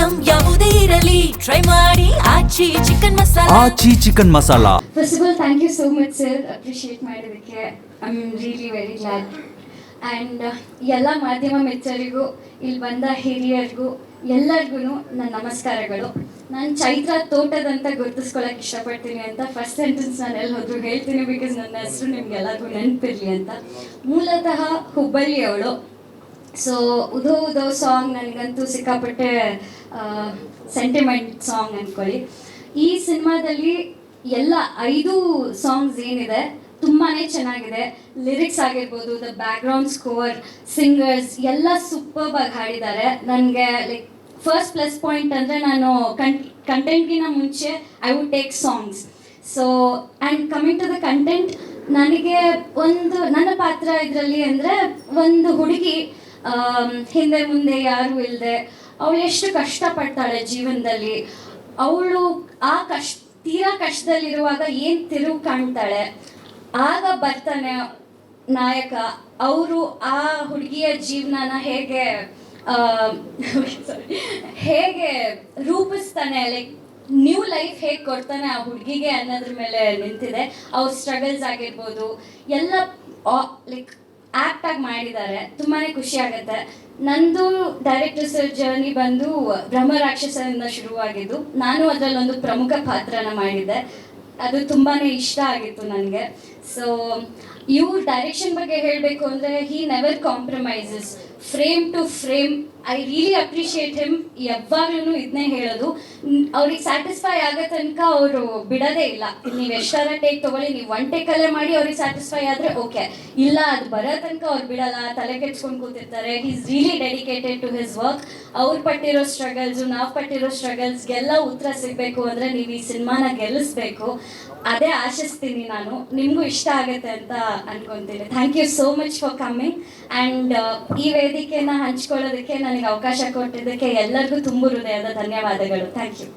Item ಯಾವುದೇ ಇರಲಿ try ಮಾಡಿ Aachi chicken masala. First of all, thank you so much, sir. Appreciate ಮಾಡಿದ್ದಕ್ಕೆ. I'm really very glad. And ಎಲ್ಲ ಮಾಧ್ಯಮ ಮಿತ್ರರಿಗೂ ಇಲ್ಲಿ ಬಂದ ಹಿರಿಯರಿಗೂ ಎಲ್ಲರಿಗೂ ನನ್ನ ನಮಸ್ಕಾರಗಳು. ನಾನು ಚೈತ್ರ ತೋಟದಂತ ಗುರುತಿಸ್ಕೊಳ್ಳೋಕೆ ಇಷ್ಟಪಡ್ತೀನಿ ಅಂತ ಫಸ್ಟ್ ಸೆಂಟೆನ್ಸ್ ನಾನು ಎಲ್ಲಿ ಹೋದ್ರು ಹೇಳ್ತೀನಿ, ಬಿಕಾಸ್ ನನ್ನ ಹೆಸರು ನಿಮ್ಗೆಲ್ಲರಿಗೂ ನೆನಪಿರಲಿ ಅಂತ. ಮೂಲತಃ ಹುಬ್ಬಳ್ಳಿಯವಳು. ಸೊ ಉದೋ ಉದೋ ಸಾಂಗ್ ನನಗಂತೂ ಸಿಕ್ಕಾಪಟ್ಟೆ ಸೆಂಟಿಮೆಂಟ್ ಸಾಂಗ್ ಅಂದ್ಕೊಳ್ಳಿ. ಈ ಸಿನಿಮಾದಲ್ಲಿ ಎಲ್ಲ 5 ಸಾಂಗ್ಸ್ ಏನಿದೆ ತುಂಬಾ ಚೆನ್ನಾಗಿದೆ. ಲಿರಿಕ್ಸ್ ಆಗಿರ್ಬೋದು, ದ ಬ್ಯಾಕ್ಗ್ರೌಂಡ್ ಸ್ಕೋರ್, ಸಿಂಗರ್ಸ್ ಎಲ್ಲ ಸೂಪರ್ಬ್ ಆಗಿ ಹಾಡಿದ್ದಾರೆ. ನನಗೆ ಲೈಕ್ ಫಸ್ಟ್ ಪ್ಲಸ್ ಪಾಯಿಂಟ್ ಅಂದರೆ ನಾನು ಕಂಟೆಂಟ್ಗಿಂತ ಮುಂಚೆ I would take songs. So and coming to the content, ನನಗೆ ನನ್ನ ಪಾತ್ರ ಇದರಲ್ಲಿ ಅಂದರೆ ಒಂದು ಹುಡುಗಿ ಹಿಂದೆ ಮುಂದೆ ಯಾರೂ ಇಲ್ಲದೆ ಅವಳು ಎಷ್ಟು ಕಷ್ಟಪಡ್ತಾಳೆ ಜೀವನದಲ್ಲಿ. ಅವಳು ಆ ತೀರಾ ಕಷ್ಟದಲ್ಲಿರುವಾಗ ಏನು ತಿರುವು ಕಾಣ್ತಾಳೆ, ಆಗ ಬರ್ತಾನೆ ನಾಯಕ. ಅವರು ಆ ಹುಡುಗಿಯ ಜೀವನನ ಹೇಗೆ ರೂಪಿಸ್ತಾನೆ, ಲೈಕ್ ನ್ಯೂ ಲೈಫ್ ಹೇಗೆ ಕೊಡ್ತಾನೆ ಆ ಹುಡುಗಿಗೆ ಅನ್ನೋದ್ರ ಮೇಲೆ ನಿಂತಿದೆ. ಅವ್ರ ಸ್ಟ್ರಗಲ್ಸ್ ಆಗಿರ್ಬೋದು ಎಲ್ಲ ಲೈಕ್ ಆ್ಯಕ್ಟಾಗಿ ಮಾಡಿದ್ದಾರೆ. ತುಂಬಾ ಖುಷಿ ಆಗುತ್ತೆ. ನಂದು ಡೈರೆಕ್ಟರ್ ಸರ್ ಜರ್ನಿ ಬಂದು ಬ್ರಹ್ಮ ರಾಕ್ಷಸದಿಂದ ಶುರುವಾಗಿದ್ದು, ನಾನು ಅದರಲ್ಲೊಂದು ಪ್ರಮುಖ ಪಾತ್ರನ ಮಾಡಿದ್ದೆ. ಅದು ತುಂಬಾ ಇಷ್ಟ ಆಗಿತ್ತು ನನಗೆ. ಸೊ ಇವ್ರ ಡೈರೆಕ್ಷನ್ ಬಗ್ಗೆ ಹೇಳಬೇಕು ಅಂದರೆ he never compromises, frame to frame. I really appreciate him. ಯಾವಾಗಲೂ ಇದನ್ನೇ ಹೇಳೋದು, ಅವ್ರಿಗೆ ಸ್ಯಾಟಿಸ್ಫೈ ಆಗೋ ತನಕ ಅವರು ಬಿಡೋದೇ ಇಲ್ಲ. ನೀವು ಎಷ್ಟಾರ ಟೇಕ್ ತೊಗೊಳ್ಳಿ, ನೀವು 1 ಟೇಕಲ್ಲೇ ಮಾಡಿ ಅವ್ರಿಗೆ ಸ್ಯಾಟಿಸ್ಫೈ ಆದರೆ ಓಕೆ, ಇಲ್ಲ ಅದು ಬರೋ ತನಕ ಅವ್ರು ಬಿಡಲ್ಲ, ತಲೆ ಕೆಡ್ಸ್ಕೊಂಡು ಕೂತಿರ್ತಾರೆ. He is really dedicated to his work. ಅವ್ರು ಪಟ್ಟಿರೋ ಸ್ಟ್ರಗಲ್ಸು, ನಾವು ಪಟ್ಟಿರೋ ಸ್ಟ್ರಗಲ್ಸ್ಗೆಲ್ಲ ಉತ್ತರ ಸಿಗಬೇಕು ಅಂದರೆ ನೀವು ಈ ಸಿನಿಮಾನ ಗೆಲ್ಲಿಸ್ಬೇಕು. ಅದೇ ಆಶಿಸ್ತೀನಿ ನಾನು. ನಿಮಗೂ ಇಷ್ಟ ಆಗುತ್ತೆ ಅಂತ ಅನ್ಕೊತೀನಿ. Thank you so much for coming. And ಈ ವೇದಿಕೆನ ಹಂಚ್ಕೊಳ್ಳೋದಕ್ಕೆ ನನಗೆ ಅವಕಾಶ ಕೊಟ್ಟಿದ್ದಕ್ಕೆ ಎಲ್ಲರಿಗೂ ತುಂಬ ಹೃದಯದ ಧನ್ಯವಾದಗಳು. Thank you.